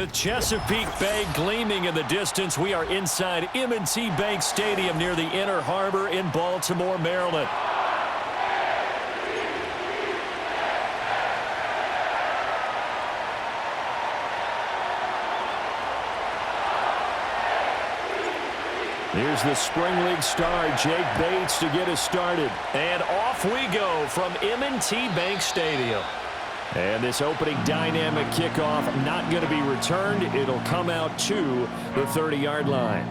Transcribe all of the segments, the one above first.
With Chesapeake Bay gleaming in the distance, we are inside M&T Bank Stadium near the Inner Harbor in Baltimore, Maryland. Here's the Spring League star, Jake Bates, to get us started. And off we go from M&T Bank Stadium. And this opening dynamic kickoff not going to be returned. It'll come out to the 30-yard line.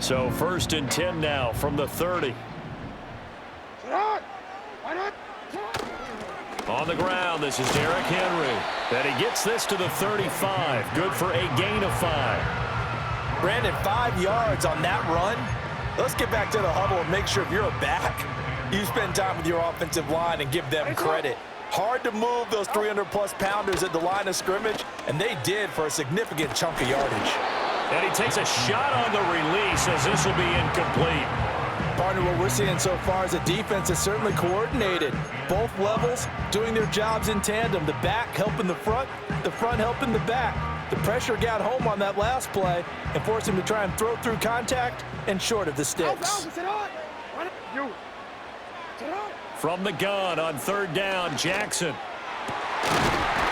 So 1st and 10 now from the 30. On the ground, this is Derrick Henry. And he gets this to the 35. Good for a gain of 5. Brandon, 5 yards on that run. Let's get back to the huddle and make sure if you're a back, you spend time with your offensive line and give them credit. Hard to move those 300-plus pounders at the line of scrimmage, and they did for a significant chunk of yardage. And he takes a shot on the release as this will be incomplete. Partner, what we're seeing so far is the defense is certainly coordinated. Both levels doing their jobs in tandem. The back helping the front helping the back. The pressure got home on that last play and forced him to try and throw through contact and short of the sticks. From the gun on 3rd down, Jackson.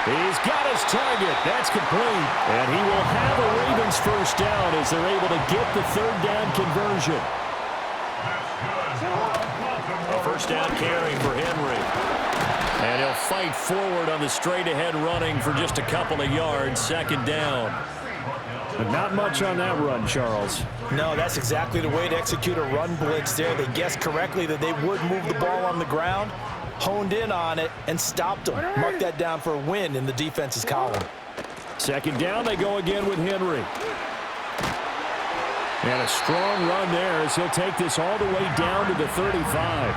He's got his target. That's complete. And he will have a Ravens first down as they're able to get the 3rd down conversion. A first down carry for Henry. And he'll fight forward on the straight-ahead running for just a couple of yards. 2nd down. But not much on that run, Charles. No, that's exactly the way to execute a run blitz there. They guessed correctly that they would move the ball on the ground, honed in on it, and stopped them. Mark that down for a win in the defense's column. 2nd down, they go again with Henry. And a strong run there as he'll take this all the way down to the 35.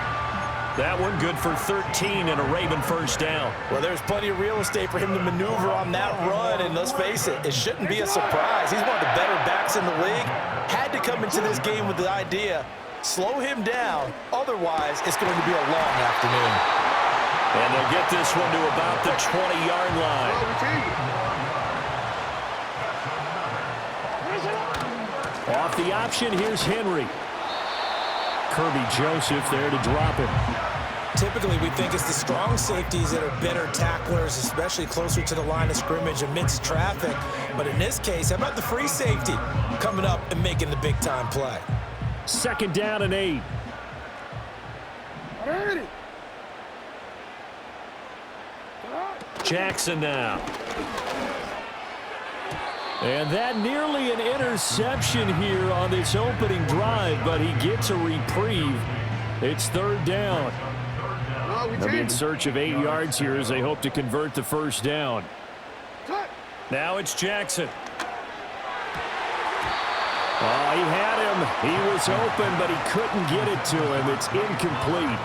That one good for 13 and a Raven first down. Well, there's plenty of real estate for him to maneuver on that run, and let's face it, it shouldn't be a surprise. He's one of the better backs in the league. Had to come into this game with the idea, slow him down, otherwise it's going to be a long afternoon. And they'll get this one to about the 20-yard line. Off the option, here's Henry. Kirby Joseph there to drop him. Typically, we think it's the strong safeties that are better tacklers, especially closer to the line of scrimmage amidst traffic. But in this case, how about the free safety coming up and making the big-time play? 2nd down and 8. Jackson now. And that nearly an interception here on this opening drive, but he gets a reprieve. It's 3rd down. They'll be in search of 8 yards here as they hope to convert the first down. Now it's Jackson. Oh, he had him. He was open, but he couldn't get it to him. It's incomplete.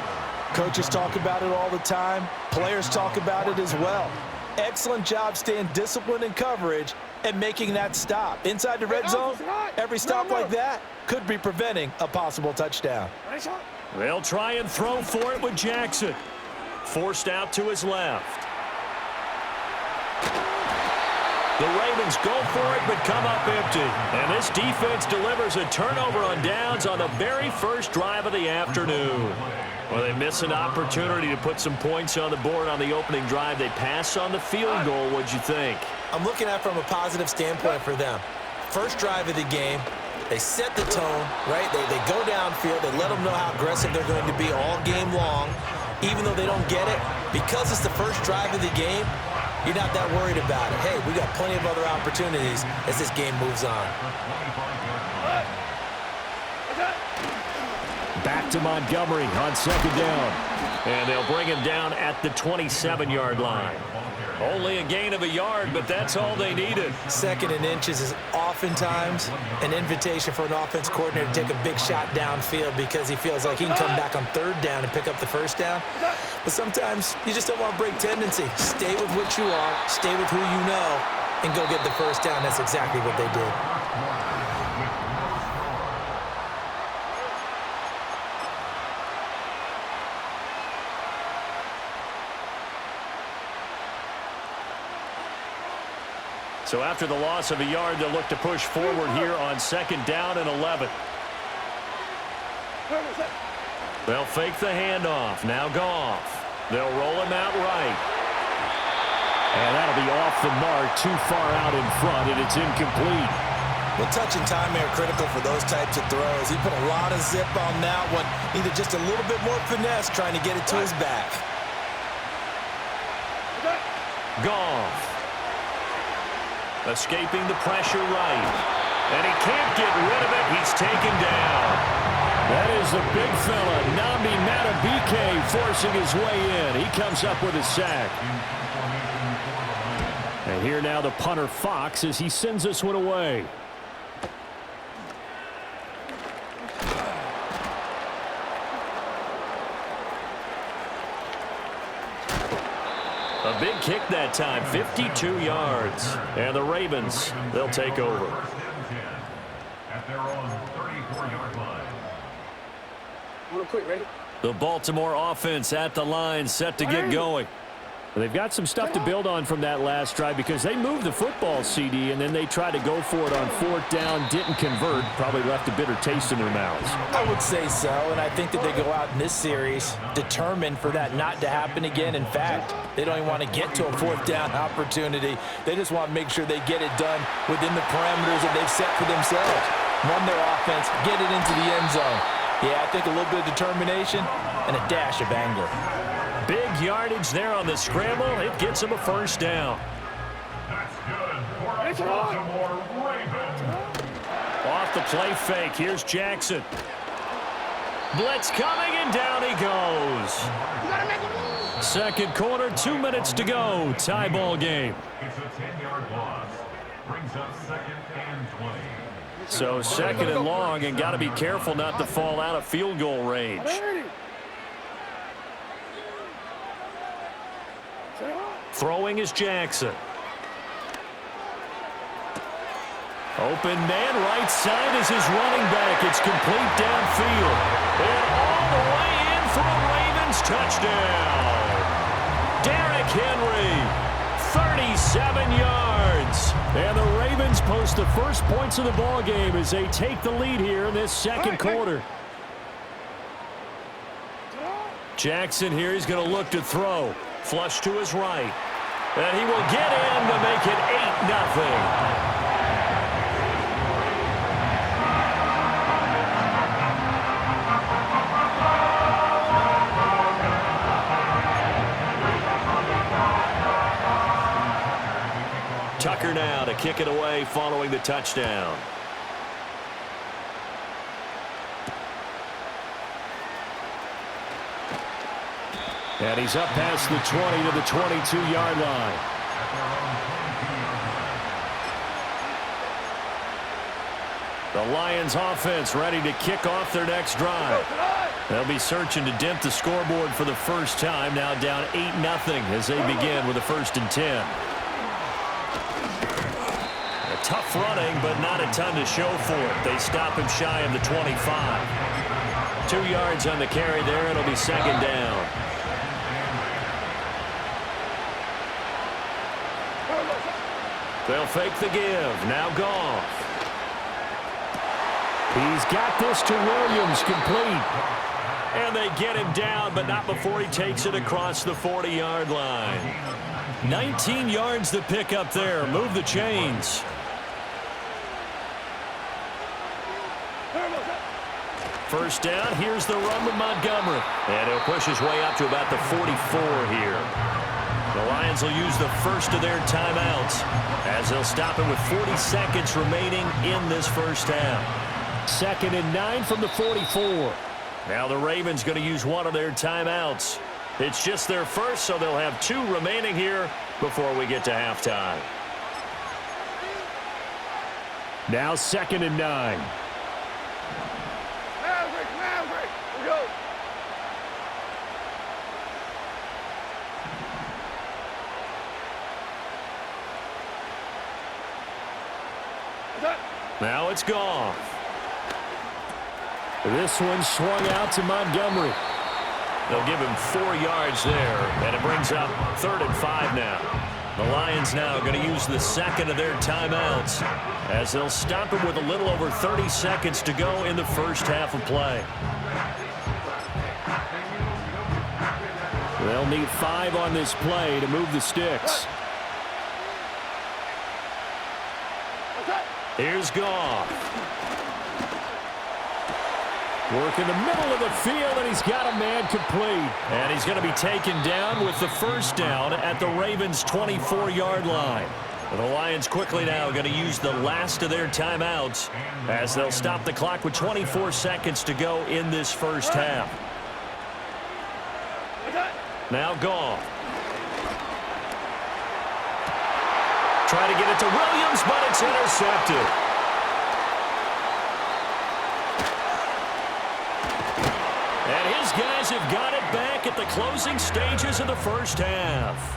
Coaches talk about it all the time. Players talk about it as well. Excellent job staying disciplined in coverage and making that stop. Inside the red zone, every stop like that could be preventing a possible touchdown. They'll try and throw for it with Jackson. Forced out to his left. The Ravens go for it but come up empty. And this defense delivers a turnover on downs on the very first drive of the afternoon. Well, they miss an opportunity to put some points on the board on the opening drive. They pass on the field goal. What'd you think? I'm looking at it from a positive standpoint for them. First drive of the game, they set the tone, right? They go downfield. They let them know how aggressive they're going to be all game long. Even though they don't get it, because it's the first drive of the game, you're not that worried about it. Hey, we got plenty of other opportunities as this game moves on. Back to Montgomery on 2nd down. And they'll bring him down at the 27-yard line. Only a gain of a yard, but that's all they needed. 2nd and inches is oftentimes an invitation for an offense coordinator to take a big shot downfield because he feels like he can come back on 3rd down and pick up the first down. But sometimes you just don't want to break tendency. Stay with what you are. Stay with who you know. and go get the first down. That's exactly what they did. So after the loss of a yard, they'll look to push forward here on second down and 11. They'll fake the handoff. Now Goff. They'll roll him out right. And that'll be off the mark, too far out in front, and it's incomplete. Well, touch and timing are critical for those types of throws. He put a lot of zip on that one. Needed just a little bit more finesse trying to get it to his back. Goff. Escaping the pressure right. And he can't get rid of it. He's taken down. That is the big fella, Nnamdi Madubuike, forcing his way in. He comes up with a sack. And here now the punter Fox as he sends this one away. A big kick that time, 52 yards. And the Ravens, they'll take over. At their own 34-yard line. Real quick, ready? The Baltimore offense at the line, set to get going. They've got some stuff to build on from that last drive because they moved the football, CD, and then they tried to go for it on fourth down, didn't convert, probably left a bitter taste in their mouths. I would say so, and I think that they go out in this series determined for that not to happen again. In fact, they don't even want to get to a fourth down opportunity. They just want to make sure they get it done within the parameters that they've set for themselves. Run their offense, get it into the end zone. Yeah, I think a little bit of determination and a dash of anger. Big yardage there on the scramble. It gets him a first down. That's good for Baltimore Ravens. Off the play fake. Here's Jackson. Blitz coming, and down he goes. Second quarter, 2 minutes to go. Tie ball game. It's a 10-yard loss. Brings up second and 20. So second and long, and got to be careful not to fall out of field goal range. Throwing is Jackson. Open man, right side is his running back. It's complete downfield. And all the way in for a Ravens touchdown. Derrick Henry, 37 yards. And the Ravens post the first points of the ball game as they take the lead here in this second quarter. Jackson here, he's going to look to throw. Flush to his right. And he will get in to make it 8-0. Tucker now to kick it away following the touchdown. And he's up past the 20 to the 22-yard line. The Lions offense ready to kick off their next drive. They'll be searching to dent the scoreboard for the first time, now down 8-0 as they begin with a 1st and 10. A tough running, but not a ton to show for it. They stop him shy of the 25. 2 yards on the carry there. It'll be second down. They'll fake the give. Now Goff. He's got this to Williams, complete. And they get him down, but not before he takes it across the 40-yard line. 19 yards to pick up there. Move the chains. First down. Here's the run with Montgomery. And he'll push his way up to about the 44 here. The Lions will use the first of their timeouts as they'll stop it with 40 seconds remaining in this first half. 2nd and 9 from the 44. Now the Ravens going to use one of their timeouts. It's just their first, so they'll have 2 remaining here before we get to halftime. Now 2nd and 9. Maverick, we go. Now it's gone. This one swung out to Montgomery. They'll give him 4 yards there, and it brings up 3rd and 5 now. The Lions now going to use the second of their timeouts as they'll stop him with a little over 30 seconds to go in the first half of play. They'll need 5 on this play to move the sticks. Here's Goff. Work in the middle of the field, and he's got a man complete. And he's going to be taken down with the first down at the Ravens' 24-yard line. The Lions quickly now going to use the last of their timeouts as they'll stop the clock with 24 seconds to go in this first half. Now Goff. Try to get it to Williams, but it's intercepted. And his guys have got it back at the closing stages of the first half.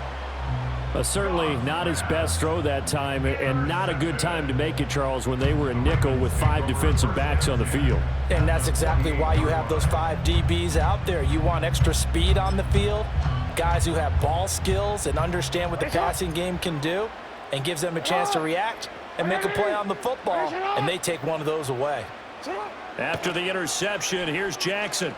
Certainly not his best throw that time, and not a good time to make it, Charles, when they were in nickel with 5 defensive backs on the field. And that's exactly why you have those 5 DBs out there. You want extra speed on the field, guys who have ball skills and understand what the passing game can do, and gives them a chance to react and make a play on the football, and they take one of those away. After the interception, here's Jackson.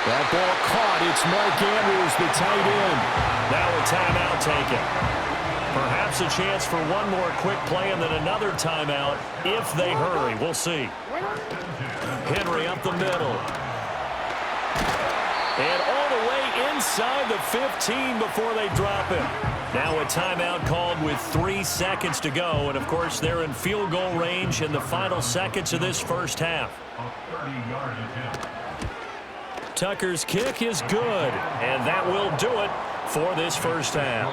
That ball caught. It's Mark Andrews, the tight end. Now a timeout taken. Perhaps a chance for one more quick play and then another timeout if they hurry. We'll see. Henry up the middle. And all the way inside the 15 before they drop him. Now a timeout called with 3 seconds to go. And, of course, they're in field goal range in the final seconds of this first half. Tucker's kick is good, and that will do it for this first half.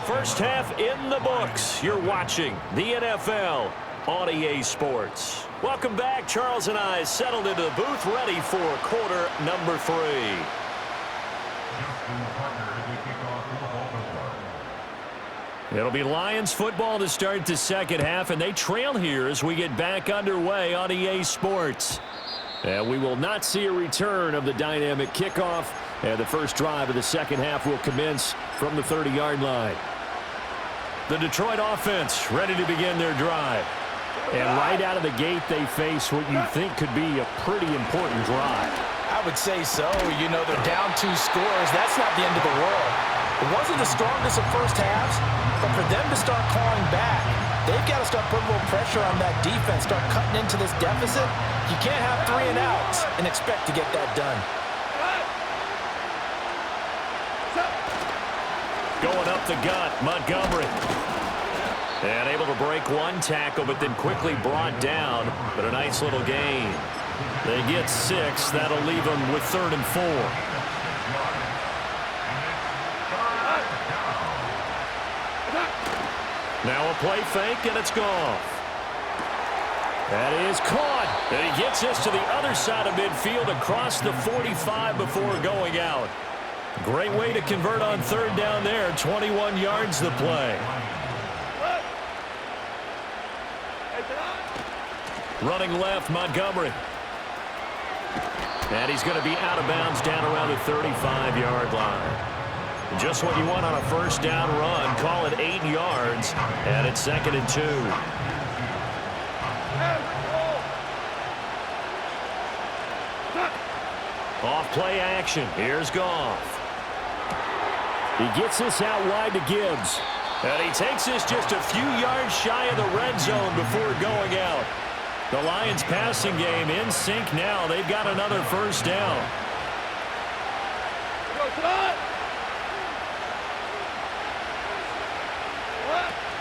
First half in the books. You're watching the NFL on EA Sports. Welcome back. Charles and I settled into the booth, ready for quarter number 3. It'll be Lions football to start the second half, and they trail here as we get back underway on EA Sports. And we will not see a return of the dynamic kickoff, and the first drive of the second half will commence from the 30-yard line. The Detroit offense ready to begin their drive. And right out of the gate, they face what you think could be a pretty important drive. I would say so. You know, they're down 2 scores. That's not the end of the world. It wasn't the strongest of first halves, but for them to start clawing back, they've got to start putting a little pressure on that defense, start cutting into this deficit. You can't have 3 and outs and expect to get that done. Going up the gut, Montgomery. And able to break 1 tackle, but then quickly brought down. But a nice little gain. They get 6. That'll leave them with 3rd and 4. Now a play fake, and it's gone. That is caught. And he gets this to the other side of midfield across the 45 before going out. Great way to convert on 3rd down there. 21 yards the play. Running left, Montgomery. And he's going to be out of bounds down around the 35-yard line. Just what you want on a first down run. Call it 8 yards, and it's 2nd and 2. Off play action. Here's Goff. He gets this out wide to Gibbs. And he takes this just a few yards shy of the red zone before going out. The Lions passing game in sync now. They've got another first down.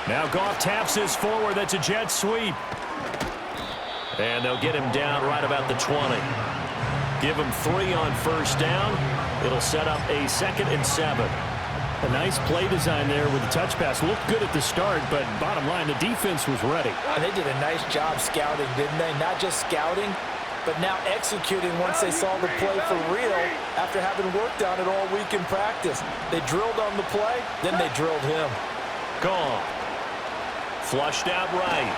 Now Goff taps this forward. That's a jet sweep. And they'll get him down right about the 20. Give him 3 on first down. It'll set up a 2nd and 7. A nice play design there with the touch pass. Looked good at the start, but bottom line, the defense was ready. And they did a nice job scouting, didn't they? Not just scouting, but now executing once they saw the play for real after having worked on it all week in practice. They drilled on the play, then they drilled him. Gone. Flushed out right.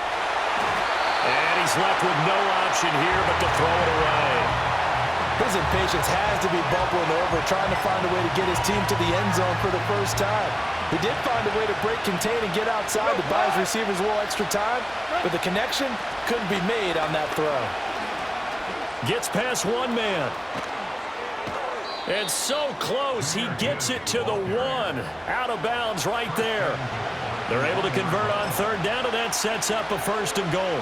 And he's left with no option here but to throw it away. His impatience has to be bubbling over, trying to find a way to get his team to the end zone for the first time. He did find a way to break contain and get outside to buy his receivers a little extra time, but the connection couldn't be made on that throw. Gets past one man. And so close, he gets it to the one. Out of bounds right there. They're able to convert on third down, and that sets up a 1st and goal.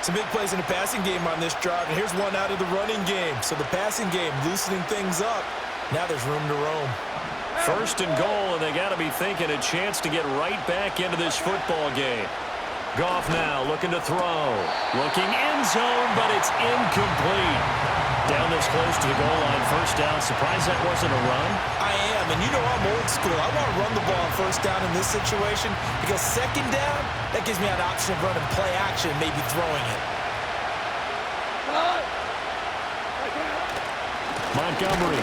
Some big plays in the passing game on this drive, and here's one out of the running game. So the passing game loosening things up. Now there's room to roam. 1st and goal, and they got to be thinking a chance to get right back into this football game. Goff now looking to throw. Looking end zone, but it's incomplete. Down this close to the goal line, 1st down. Surprised that wasn't a run? I am, and you know I'm old school. I want to run the ball on 1st down in this situation because 2nd down, that gives me an option of running play action, maybe throwing it. Montgomery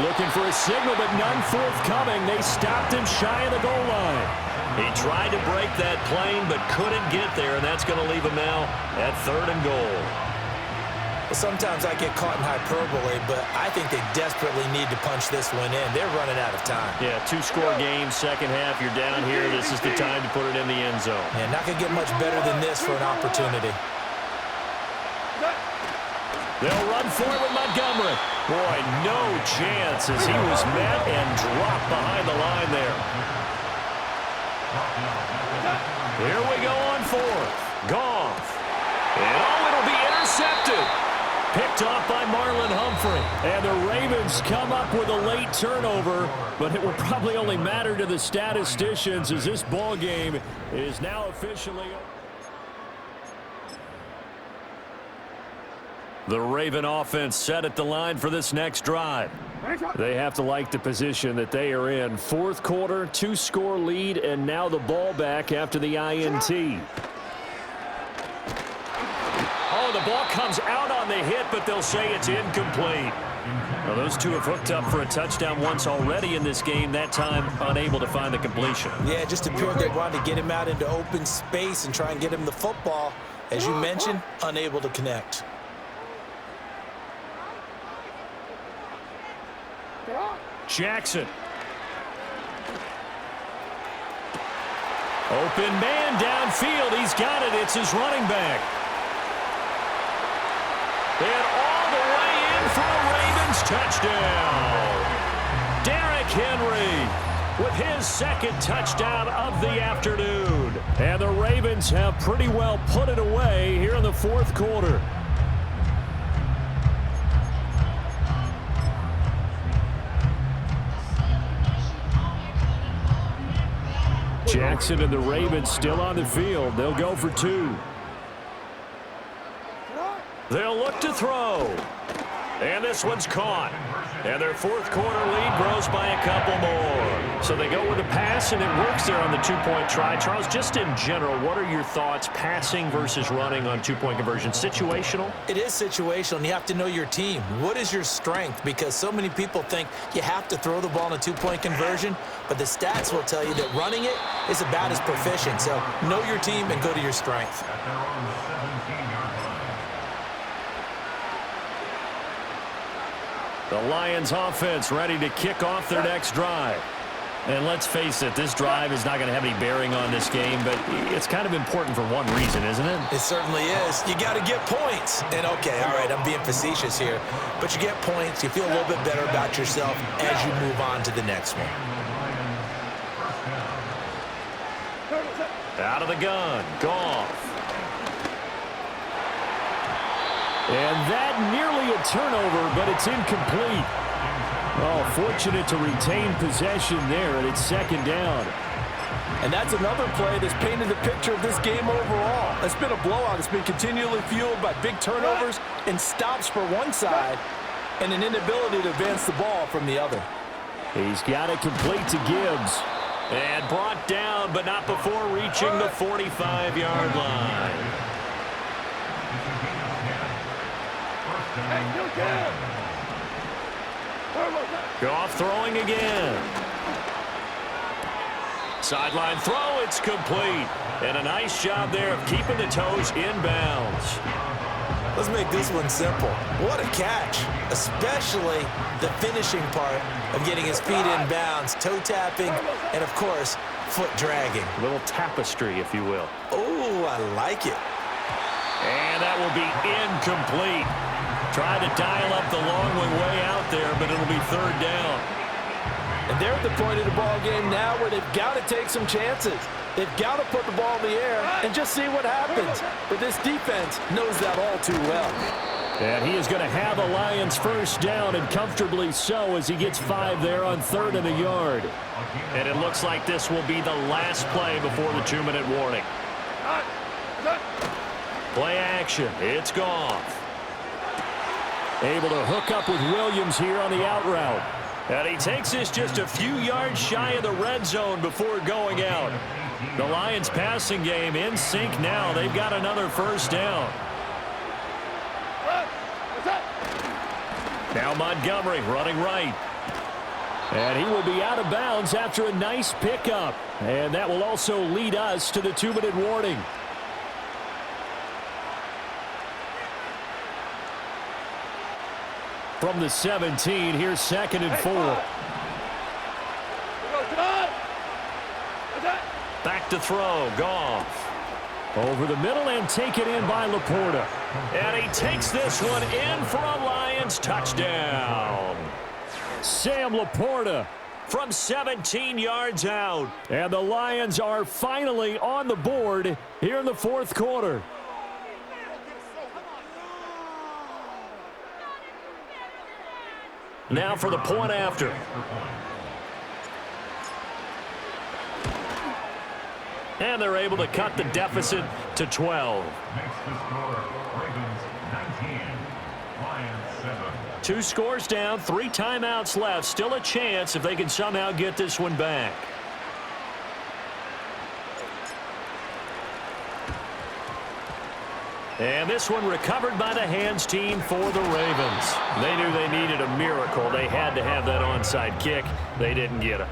looking for a signal, but none forthcoming. They stopped him shy of the goal line. He tried to break that plane, but couldn't get there, and that's going to leave him now at 3rd and goal. Sometimes I get caught in hyperbole, but I think they desperately need to punch this one in. They're running out of time. Yeah, 2-score game, 2nd half. You're down here. This is the time to put it in the end zone. Yeah, not going to get much better than this for an opportunity. They'll run for it with Montgomery. Boy, no chance as he was met and dropped behind the line there. Here we go on 4th. Goff. And it'll be intercepted. Picked off by Marlon Humphrey. And the Ravens come up with a late turnover, but it will probably only matter to the statisticians as this ball game is now officially over. The Raven offense set at the line for this next drive. They have to like the position that they are in. 4th quarter, 2-score lead, and now the ball back after the INT. Oh, the ball comes out on the hit, but they'll say it's incomplete. Well, those two have hooked up for a touchdown once already in this game, that time unable to find the completion. Yeah, it just appeared they wanted to get him out into open space and try and get him the football. As you mentioned, unable to connect. Jackson. Open man downfield. He's got it. It's his running back. And all the way in for a Ravens touchdown. Derrick Henry with his 2nd touchdown of the afternoon. And the Ravens have pretty well put it away here in the 4th quarter. Jackson and the Ravens still on the field. They'll go for 2. They'll look to throw. And this one's caught. And their 4th quarter lead grows by a couple more. So they go with a pass, and it works there on the 2-point try. Charles, just in general, what are your thoughts passing versus running on 2-point conversion? Situational? It is situational, and you have to know your team. What is your strength? Because so many people think you have to throw the ball in a 2-point conversion, but the stats will tell you that running it is about as proficient. So know your team and go to your strength. The Lions offense ready to kick off their next drive. And let's face it, this drive is not going to have any bearing on this game, but it's kind of important for one reason, isn't it? It certainly is. You got to get points. And, okay, all right, I'm being facetious here. But you get points, you feel a little bit better about yourself as you move on to the next one. Out of the gun, Goff. And that nearly a turnover, but it's incomplete. Oh, fortunate to retain possession there, and it's 2nd down. And that's another play that's painted the picture of this game overall. It's been a blowout. It's been continually fueled by big turnovers and stops for one side and an inability to advance the ball from the other. He's got it complete to Gibbs. And brought down, but not before reaching the 45-yard line. Goff throwing again. Sideline throw, it's complete. And a nice job there of keeping the toes in bounds. Let's make this one simple. What a catch, especially the finishing part of getting his feet in bounds, toe tapping, and of course, foot dragging. A little tapestry, if you will. Oh, I like it. And that will be incomplete. Try to dial up the long one way out there, but it'll be third down. And they're at the point of the ball game now where they've got to take some chances. They've got to put the ball in the air and just see what happens. But this defense knows that all too well. And he is going to have a Lions first down, and comfortably so, as he gets 5 there on 3rd and a yard. And it looks like this will be the last play before the 2-minute warning. Play action. It's Goff. Able to hook up with Williams here on the out route. And he takes this just a few yards shy of the red zone before going out. The Lions passing game in sync now. They've got another first down. Now Montgomery running right. And he will be out of bounds after a nice pickup. And that will also lead us to the 2-minute warning. From the 17, here's 2nd and 4. Back to throw, Goff. Over the middle and taken in by Laporta. And he takes this one in for a Lions touchdown. Sam Laporta From 17 yards out. And the Lions are finally on the board here in the 4th quarter. Now for the point after. And they're able to cut the deficit to 12. Makes the score Ravens 19, Lions 7. 2 scores down, 3 timeouts left. Still a chance if they can somehow get this one back. And this one recovered by the hands team for the Ravens. They knew they needed a miracle. They had to have that onside kick. They didn't get it.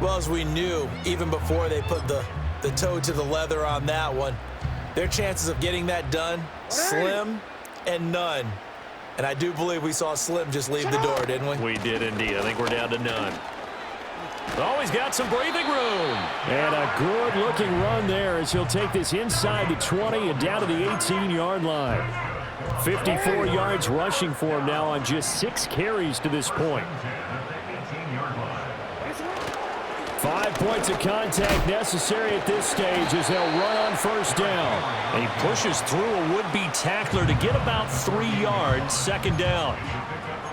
Well, as we knew, even before they put the toe to the leather on that one, their chances of getting that done, slim and none. And I do believe we saw Slim just leave the door, didn't we? We did indeed. I think we're down to none. Always got some breathing room. And a good-looking run there as he'll take this inside the 20 and down to the 18-yard line. 54 yards rushing for him now on just 6 carries to this point. 5 points of contact necessary at this stage as they'll run on first down. And he pushes through a would-be tackler to get about 3 yards, 2nd down.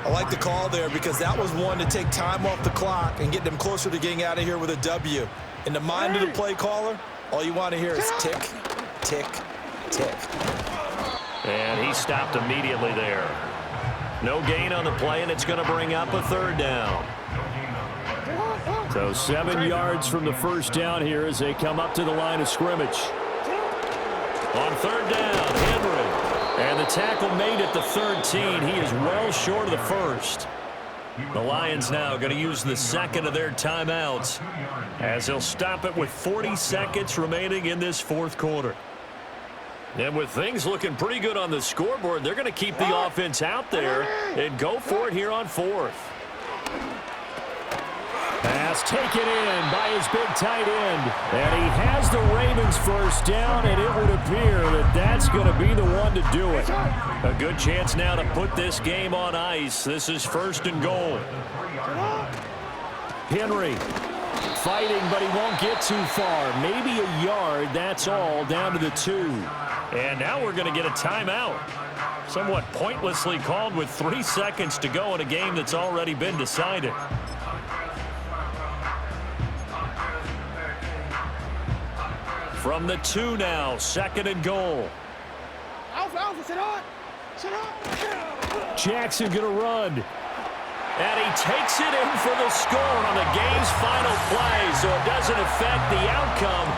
I like the call there because that was one to take time off the clock and get them closer to getting out of here with a W. In the mind of the play caller, all you want to hear is tick, tick, tick. And he stopped immediately there. No gain on the play, and it's going to bring up a 3rd down. So 7 yards from the first down here as they come up to the line of scrimmage. On 3rd down, Henry. And the tackle made at the 13. He is well short of the first. The Lions now going to use the 2nd of their timeouts as they'll stop it with 40 seconds remaining in this 4th quarter. And with things looking pretty good on the scoreboard, they're going to keep the offense out there and go for it here on 4th. Pass taken in by his big tight end. And he has the Ravens first down, and it would appear that that's going to be the one to do it. A good chance now to put this game on ice. This is 1st and goal. Henry fighting, but he won't get too far. Maybe a yard, that's all, down to the 2. And now we're going to get a timeout. Somewhat pointlessly called with 3 seconds to go in a game that's already been decided. From the 2 now, 2nd and goal. Alpha, sit on. Jackson going to run. And he takes it in for the score on the game's final play, so it doesn't affect the outcome.